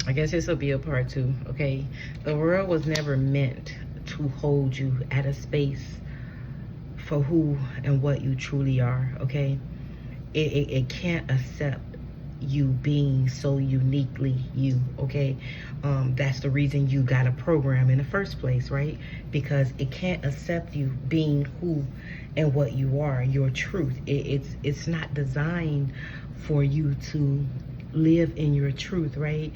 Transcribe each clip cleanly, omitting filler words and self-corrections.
I guess this will be a part 2, okay? The world was never meant to hold you at a space for who and what you truly are, okay? It can't accept you being so uniquely you, okay? That's the reason you got a program in the first place, right? Because it can't accept you being who and what you are, your truth. It's not designed for you to live in your truth, right?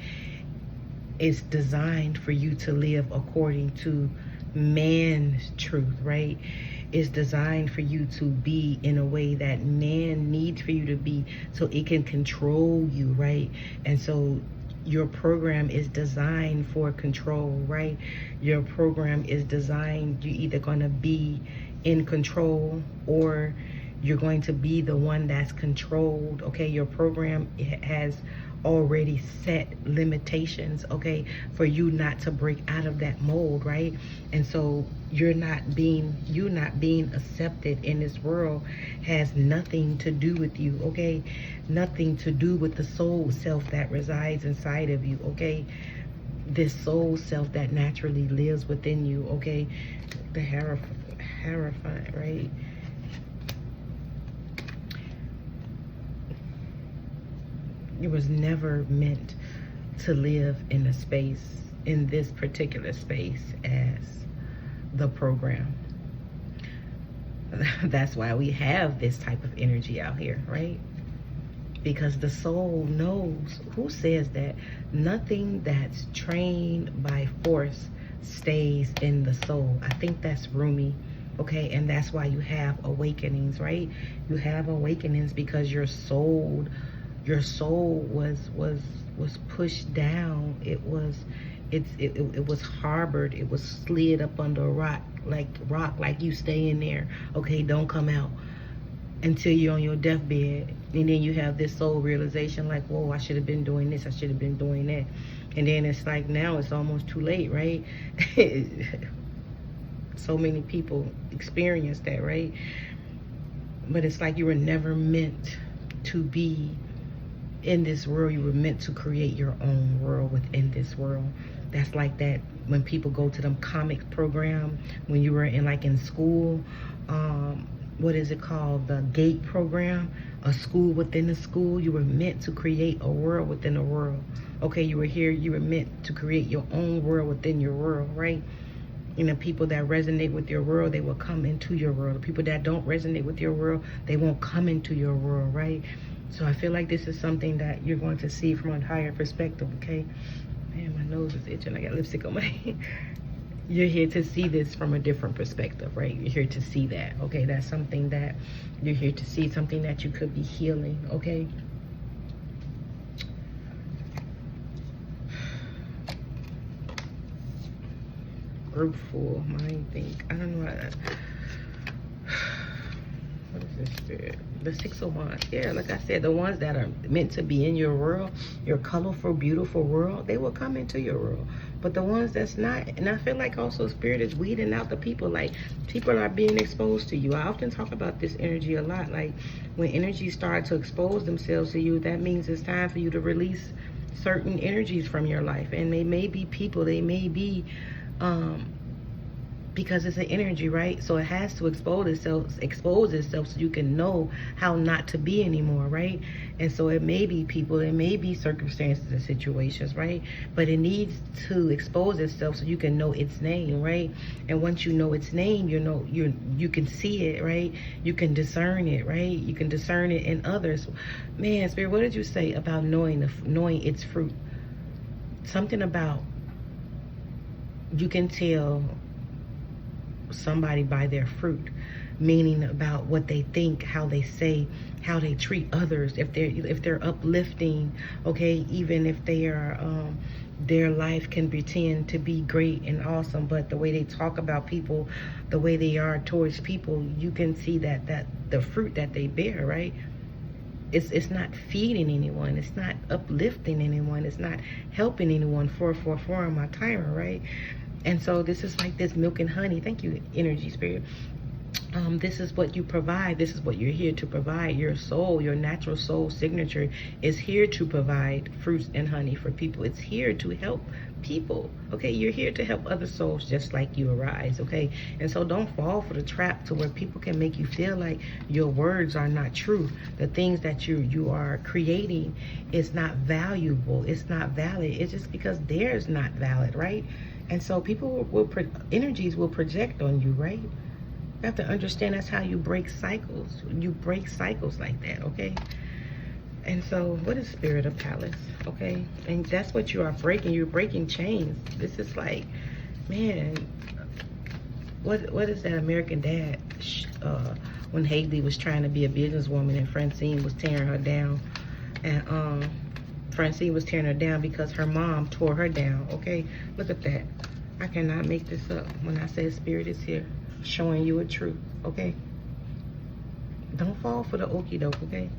It's designed for you to live according to man's truth, right? It's designed for you to be in a way that man needs for you to be so it can control you, right? And so your program is designed for control, right? Your program is designed, you're either going to be in control or you're going to be the one that's controlled, okay? Your program has already set limitations, okay, for you not to break out of that mold, right? And so you not being accepted in this world has nothing to do with you, okay? Nothing to do with the soul self that resides inside of you, okay? This soul self that naturally lives within you, okay? The Hierophant, right? It was never meant to live in a space, in this particular space, as the program. That's why we have this type of energy out here, right? Because the soul knows. Who says that? Nothing that's trained by force stays in the soul. I think that's Rumi. Okay, and that's why you have awakenings, right? You have awakenings because your soul was pushed down. It was harbored. It was slid up under a rock, like you stay in there. Okay, don't come out until you're on your deathbed. And then you have this soul realization like, whoa, I should have been doing this, I should have been doing that. And then it's like, now it's almost too late, right? So many people experience that, right? But it's like you were never meant to be in this world. You were meant to create your own world within this world. That's like that when people go to them comic program, when you were in school, what is it called, the GATE program, a school within a school. You were meant to create a world within a world, okay? You were meant to create your own world within your world, right? You know, people that resonate with your world, they will come into your world. The people that don't resonate with your world, they won't come into your world, right? So I feel like this is something that you're going to see from a higher perspective, okay? Man, my nose is itching. I got lipstick on my You're here to see this from a different perspective, right? You're here to see that, okay? That's something that you're here to see, something that you could be healing, okay? Group full, mind think. I don't know what is this spirit? The Six of Wands. Yeah, like I said, the ones that are meant to be in your world, your colorful, beautiful world, they will come into your world. But the ones that's not, and I feel like also Spirit is weeding out the people. Like, people are being exposed to you. I often talk about this energy a lot. Like, when energies start to expose themselves to you, that means it's time for you to release certain energies from your life. And they may be people, they may be because it's an energy, right? So it has to expose itself so you can know how not to be anymore, right? And so it may be people, it may be circumstances and situations, right? But it needs to expose itself so you can know its name, right? And once you know its name, you can see it, right? You can discern it, right? You can discern it in others. Man, Spirit, what did you say about knowing its fruit? Something about, you can tell somebody by their fruit, meaning about what they think, how they say, how they treat others, if they're uplifting, okay? Even if they are their life can pretend to be great and awesome, but the way they talk about people, the way they are towards people, you can see that the fruit that they bear, right? It's not feeding anyone, it's not uplifting anyone, it's not helping anyone. 444 on my timer, right? And so this is like this milk and honey. Thank you, Energy Spirit. This is what you provide. This is what you're here to provide. Your soul, your natural soul signature is here to provide fruits and honey for people. It's here to help people. Okay, you're here to help other souls just like you arise. Okay, and so don't fall for the trap to where people can make you feel like your words are not true. The things that you are creating is not valuable. It's not valid. It's just because theirs not valid, right? And so people will energies will project on you, right? You have to understand that's how you break cycles. You break cycles like that, okay? And so, what is Spirit of Palace, okay? And that's what you are breaking. You're breaking chains. This is like, man, what is that American Dad? When Haley was trying to be a businesswoman and Francine was tearing her down. And Francine was tearing her down because her mom tore her down, okay? Look at that. I cannot make this up when I say Spirit is here. Showing you a truth, okay? Don't fall for the okie doke, okay?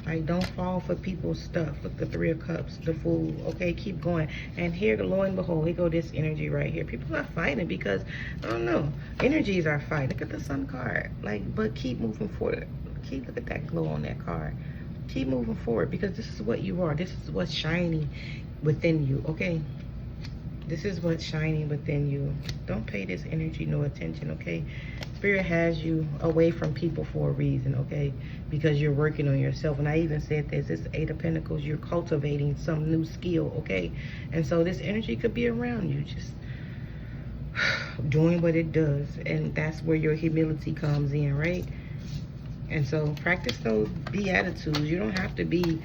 Like, don't fall for people's stuff. Look, the Three of Cups, the Fool, okay? Keep going. And here, lo and behold, here go this energy right here. People are fighting because, I don't know, energies are fighting. Look at the Sun card. Like, but keep moving forward. Look at that glow on that card. Keep moving forward because this is what you are. This is what's shining within you, okay? This is what's shining within you. Don't pay this energy no attention, okay? Spirit has you away from people for a reason, okay? Because you're working on yourself. And I even said this, it's Eight of Pentacles. You're cultivating some new skill, okay? And so this energy could be around you, just doing what it does. And that's where your humility comes in, right? And so practice those beatitudes. You don't have to be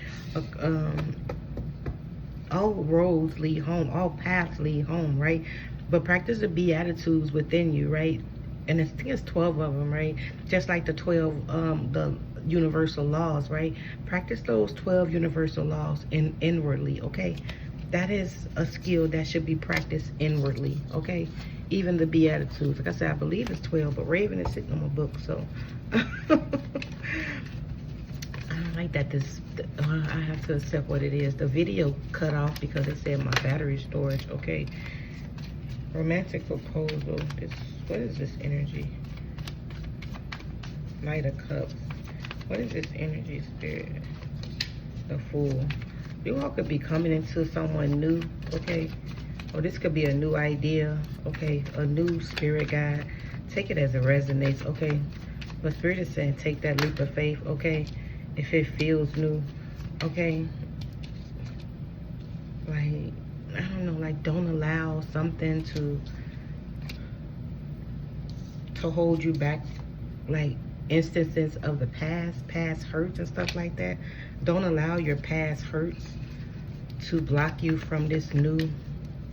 all roads lead home, all paths lead home, right? But practice the beatitudes within you, right? And I think it's 12 of them, right? Just like the 12 the universal laws, right? Practice those 12 universal laws inwardly, okay? That is a skill that should be practiced inwardly, okay? Even the beatitudes, like I said, I believe it's 12, but Raven is sitting on my book, so I don't like that I have to accept what it is. The video cut off because it said my battery storage. Okay. Romantic proposal. What is this energy? Knight of Cups. What is this energy, Spirit? The Fool. You all could be coming into someone new, okay? Or this could be a new idea, okay? A new spirit guide. Take it as it resonates, okay? But Spirit is saying take that leap of faith, okay? If it feels new, okay? Like, I don't know, like, don't allow something to hold you back, like instances of the past hurts and stuff like that. Don't allow your past hurts to block you from this new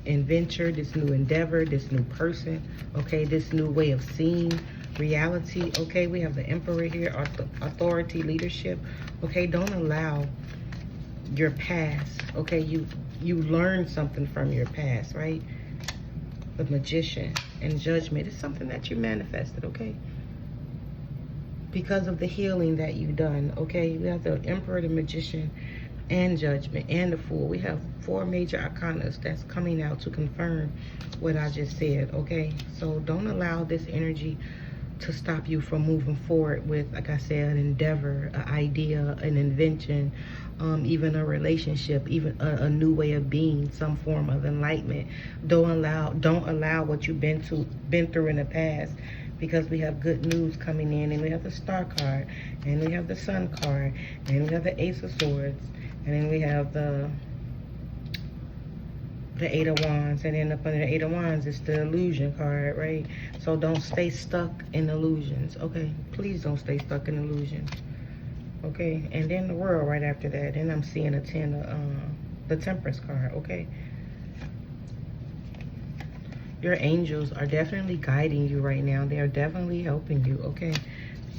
adventure, this new endeavor, this new person, okay? This new way of seeing reality, okay? We have the Emperor here, authority, leadership, okay? Don't allow your past, okay? You learn something from your past, right? The Magician and Judgment is something that you manifested, okay? Because of the healing that you've done, okay? We have the Emperor, the Magician, and Judgment, and the Fool. We have 4 major arcanas that's coming out to confirm what I just said, okay? So don't allow this energy to stop you from moving forward with, like I said, an endeavor, an idea, an invention, even a relationship, even a new way of being, some form of enlightenment. Don't allow what you've been through in the past, because we have good news coming in, and we have the Star card, and we have the Sun card, and we have the Ace of Swords, and then we have the Eight of Wands, and then up under the Eight of Wands is the Illusion card, right? So don't stay stuck in illusions, okay? Please don't stay stuck in illusions, okay? And then the World right after that. Then I'm seeing a 10 of the Temperance card, okay? Your angels are definitely guiding you right now. They are definitely helping you, okay?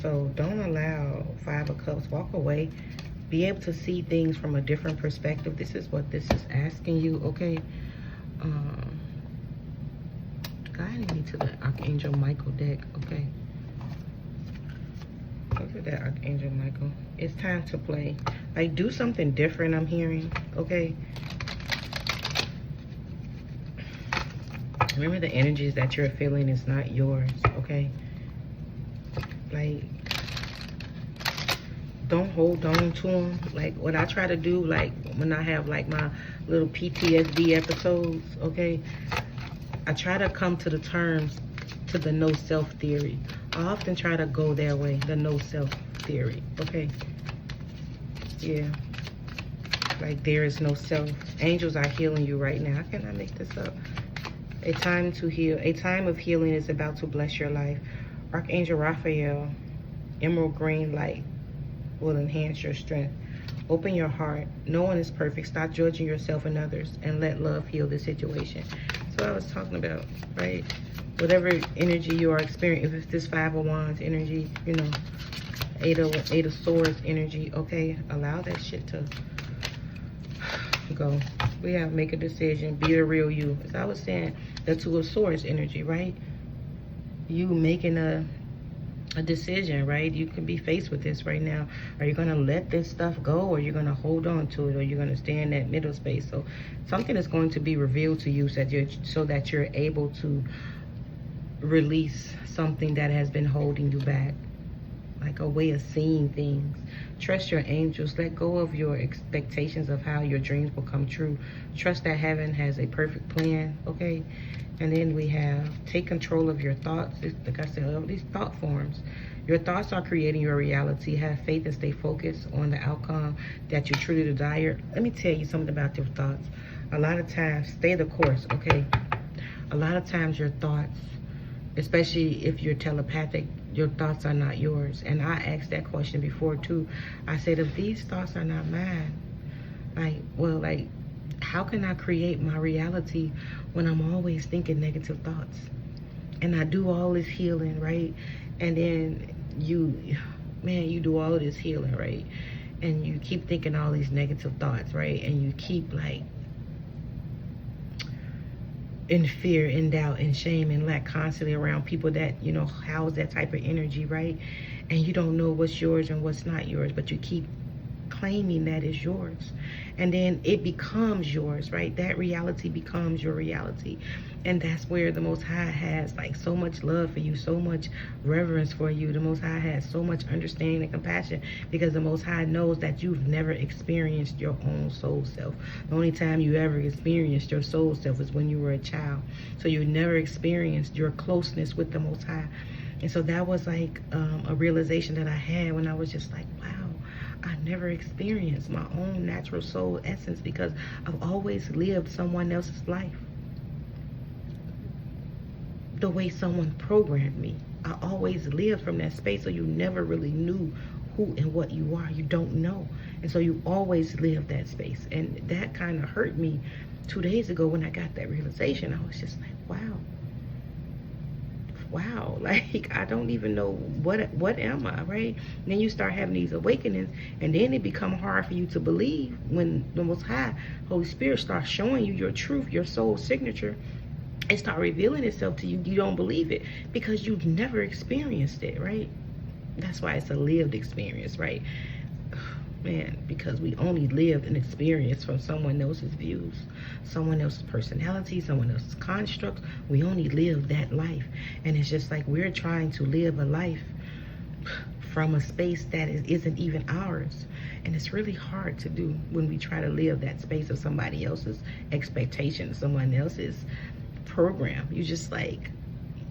So don't allow 5 of Cups. Walk away. Be able to see things from a different perspective. This is what this is asking you, okay? Guiding me to the Archangel Michael deck, okay? Look at that, Archangel Michael. It's time to play. Like, do something different, I'm hearing, okay? Remember, the energies that you're feeling is not yours, okay? Like, don't hold on to them. Like, what I try to do, like, when I have, like, my little PTSD episodes, okay, I try to come to the terms to the no self theory. I often try to go that way, the no self theory, okay? Yeah. Like, there is no self. Angels are healing you right now. I cannot make this up. A time to heal. A time of healing is about to bless your life. Archangel Raphael, emerald green light will enhance your strength. Open your heart. No one is perfect. Stop judging yourself and others, and let love heal the situation. That's what I was talking about, right? Whatever energy you are experiencing, if it's this Five of Wands energy, you know, Eight of Swords energy, okay, allow that shit to go. We have to make a decision. Be the real you. As I was saying, the Two of Swords energy, right? You making a decision, right? You can be faced with this right now. Are you going to let this stuff go, or you're going to hold on to it, or you're going to stay in that middle space? So something is going to be revealed to you so that you're able to release something that has been holding you back, like a way of seeing things. Trust your angels. Let go of your expectations of how your dreams will come true. Trust that heaven has a perfect plan, okay? And then we have take control of your thoughts. Like I said, all these thought forms. Your thoughts are creating your reality. Have faith and stay focused on the outcome that you truly desire. Let me tell you something about your thoughts. A lot of times, stay the course, okay? A lot of times your thoughts, especially if you're telepathic, your thoughts are not yours. And I asked that question before too. I said, if these thoughts are not mine, like, well, like, how can I create my reality when I'm always thinking negative thoughts? And I do all this healing, right? And then you do all of this healing, right? And you keep thinking all these negative thoughts, right? And you keep, like, in fear, in doubt, in shame, and lack constantly around people that, you know, house that type of energy, right? And you don't know what's yours and what's not yours, but you keep claiming that is yours. And then it becomes yours, right? That reality becomes your reality. And that's where the Most High has, like, so much love for you, so much reverence for you. The Most High has so much understanding and compassion, because the Most High knows that you've never experienced your own soul self. The only time you ever experienced your soul self was when you were a child. So you never experienced your closeness with the Most High. And so that was like a realization that I had when I was just like, wow, I never experienced my own natural soul essence, because I've always lived someone else's life the way someone programmed me. I always lived from that space, so you never really knew who and what you are. You don't know. And so you always lived that space. And that kind of hurt me 2 days ago when I got that realization. I was just like, wow, like, I don't even know what am I, right? And then you start having these awakenings, and then it become hard for you to believe when the Most High, Holy Spirit, starts showing you your truth, your soul signature. It start revealing itself to you. You don't believe it because you've never experienced it, right? That's why it's a lived experience, right? Man, because we only lived an experience from someone else's views, someone else's personality, someone else's constructs. We only live that life. And it's just like we're trying to live a life from a space that isn't even ours. And it's really hard to do when we try to live that space of somebody else's expectations, someone else's program. You just like,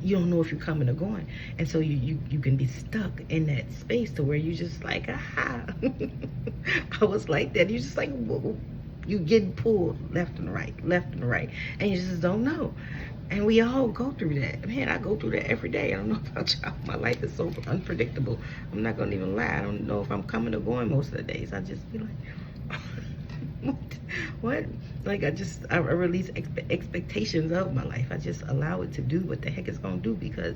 you don't know if you're coming or going. And so you can be stuck in that space to where you just like, aha. I was like that. You just like, whoa. You getting pulled left and right, and you just don't know. And we all go through that. Man, I go through that every day. I don't know about y'all. My life is so unpredictable. I'm not gonna even lie. I don't know if I'm coming or going most of the days. I just be like, what? Like, I release expectations of my life. I just allow it to do what the heck it's gonna do, because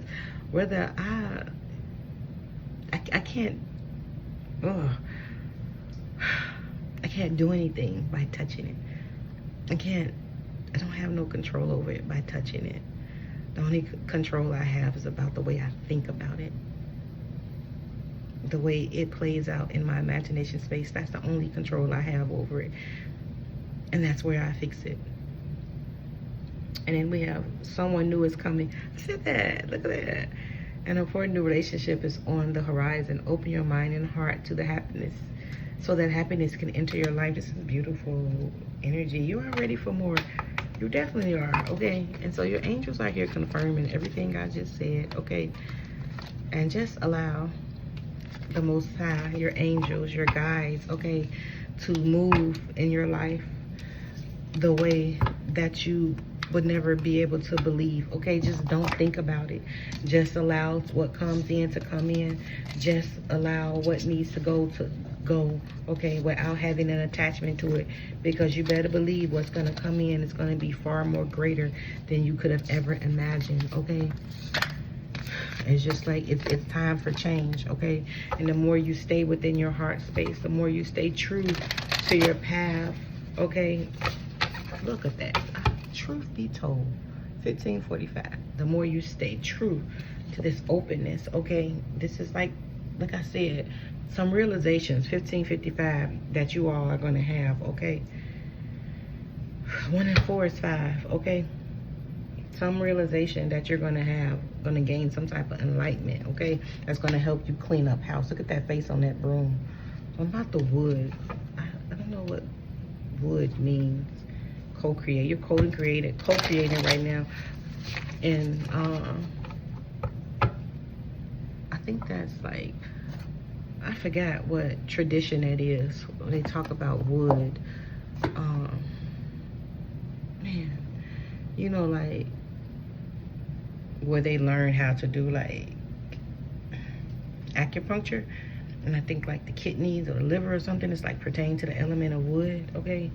whether I can't, I can't do anything by touching it. I don't have no control over it by touching it. The only control I have is about the way I think about it, the way it plays out in my imagination space. That's the only control I have over it. And that's where I fix it. And then we have someone new is coming. I said that. Look at that. An important new relationship is on the horizon. Open your mind and heart to the happiness so that happiness can enter your life. This is beautiful energy. You are ready for more. You definitely are, okay? And so your angels are here confirming everything I just said, okay? And just allow the Most High, your angels, your guides, okay, to move in your life the way that you would never be able to believe, okay? Just don't think about it. Just allow what comes in to come in. Just allow what needs to go, okay, without having an attachment to it, because you better believe what's going to come in is going to be far more greater than you could have ever imagined, okay? It's just like it's time for change, okay? And the more you stay within your heart space, the more you stay true to your path, okay? Look at that. Truth be told, 1545. The more you stay true to this openness, okay? This is like I said, some realizations, 1555, that you all are going to have, okay? 1 and 4 is 5, okay? Some realization that you're going to have, going to gain some type of enlightenment, okay? That's going to help you clean up house. Look at that face on that broom. What about the wood? I don't know what wood means. Co-create. You're co-creating right now. And I think that's like, I forgot what tradition that is. When they talk about wood. Man, you know, like where they learn how to do like acupuncture, and I think like the kidneys or the liver or something is like pertaining to the element of wood, okay?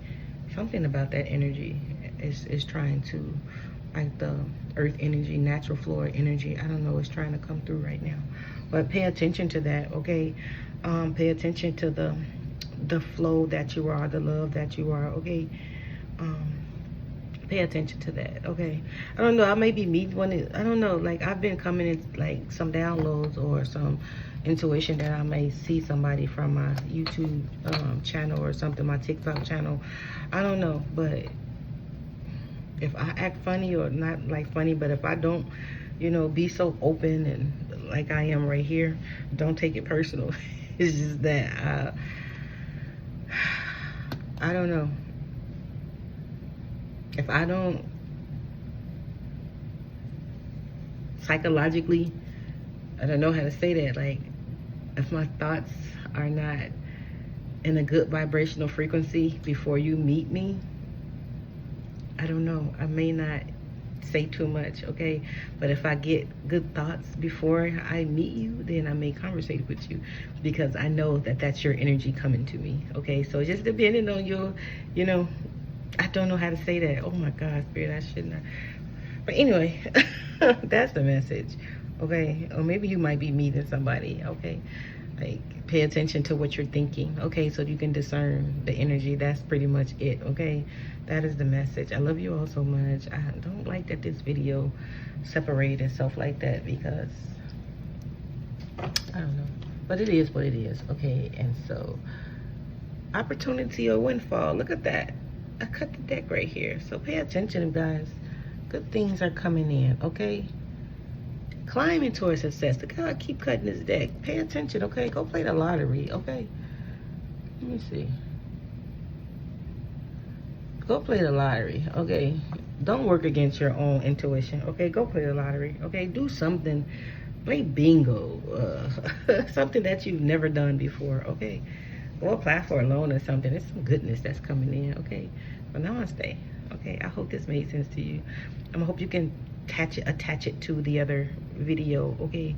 Something about that energy is trying to, like the earth energy, natural flora energy, I don't know, it's trying to come through right now. But pay attention to that, okay? Pay attention to the flow that you are, the love that you are, okay? Pay attention to that, okay? I don't know, I may be meeting one, I don't know, like I've been coming in like some downloads or some intuition that I may see somebody from my YouTube channel or something, my TikTok channel. I don't know, but if I act funny, or not like funny, but if I don't, you know, be so open and like I am right here, don't take it personal. It's just that I don't know. If I don't psychologically, I don't know how to say that, like if my thoughts are not in a good vibrational frequency before you meet me, I don't know, I may not say too much, okay? But if I get good thoughts before I meet you, then I may conversate with you, because I know that that's your energy coming to me, okay? So just depending on your, you know, I don't know how to say that. Oh my God, Spirit, I shouldn't have. But anyway, that's the message, okay? Or maybe you might be meeting somebody, okay? Like, pay attention to what you're thinking, okay? So you can discern the energy. That's pretty much it, okay? That is the message. I love you all so much. I don't like that this video separated itself like that, because I don't know. But it is what it is, okay? And so, opportunity or windfall. Look at that. I cut the deck right here. So pay attention, guys. Good things are coming in, okay? Climbing towards success. Look how I keep cutting this deck. Pay attention, okay? Go play the lottery, okay? Let me see. Go play the lottery, okay? Don't work against your own intuition, okay? Go play the lottery, okay? Do something. Play bingo. Something that you've never done before, okay? Or apply for a loan or something. There's some goodness that's coming in, okay? But namaste, okay? I hope this made sense to you. I hope you can attach it to the other video, okay?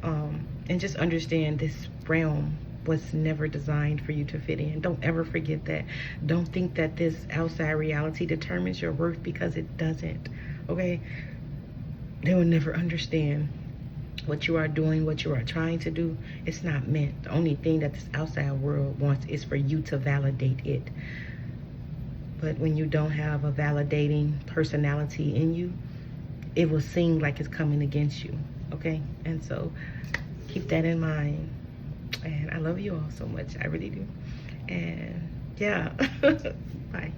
And just understand this realm was never designed for you to fit in. Don't ever forget that. Don't think that this outside reality determines your worth, because it doesn't, okay? They will never understand what you are doing, what you are trying to do. It's not meant. The only thing that this outside world wants is for you to validate it. But when you don't have a validating personality in you, it will seem like it's coming against you, okay? And so keep that in mind. And I love you all so much. I really do. And yeah, bye.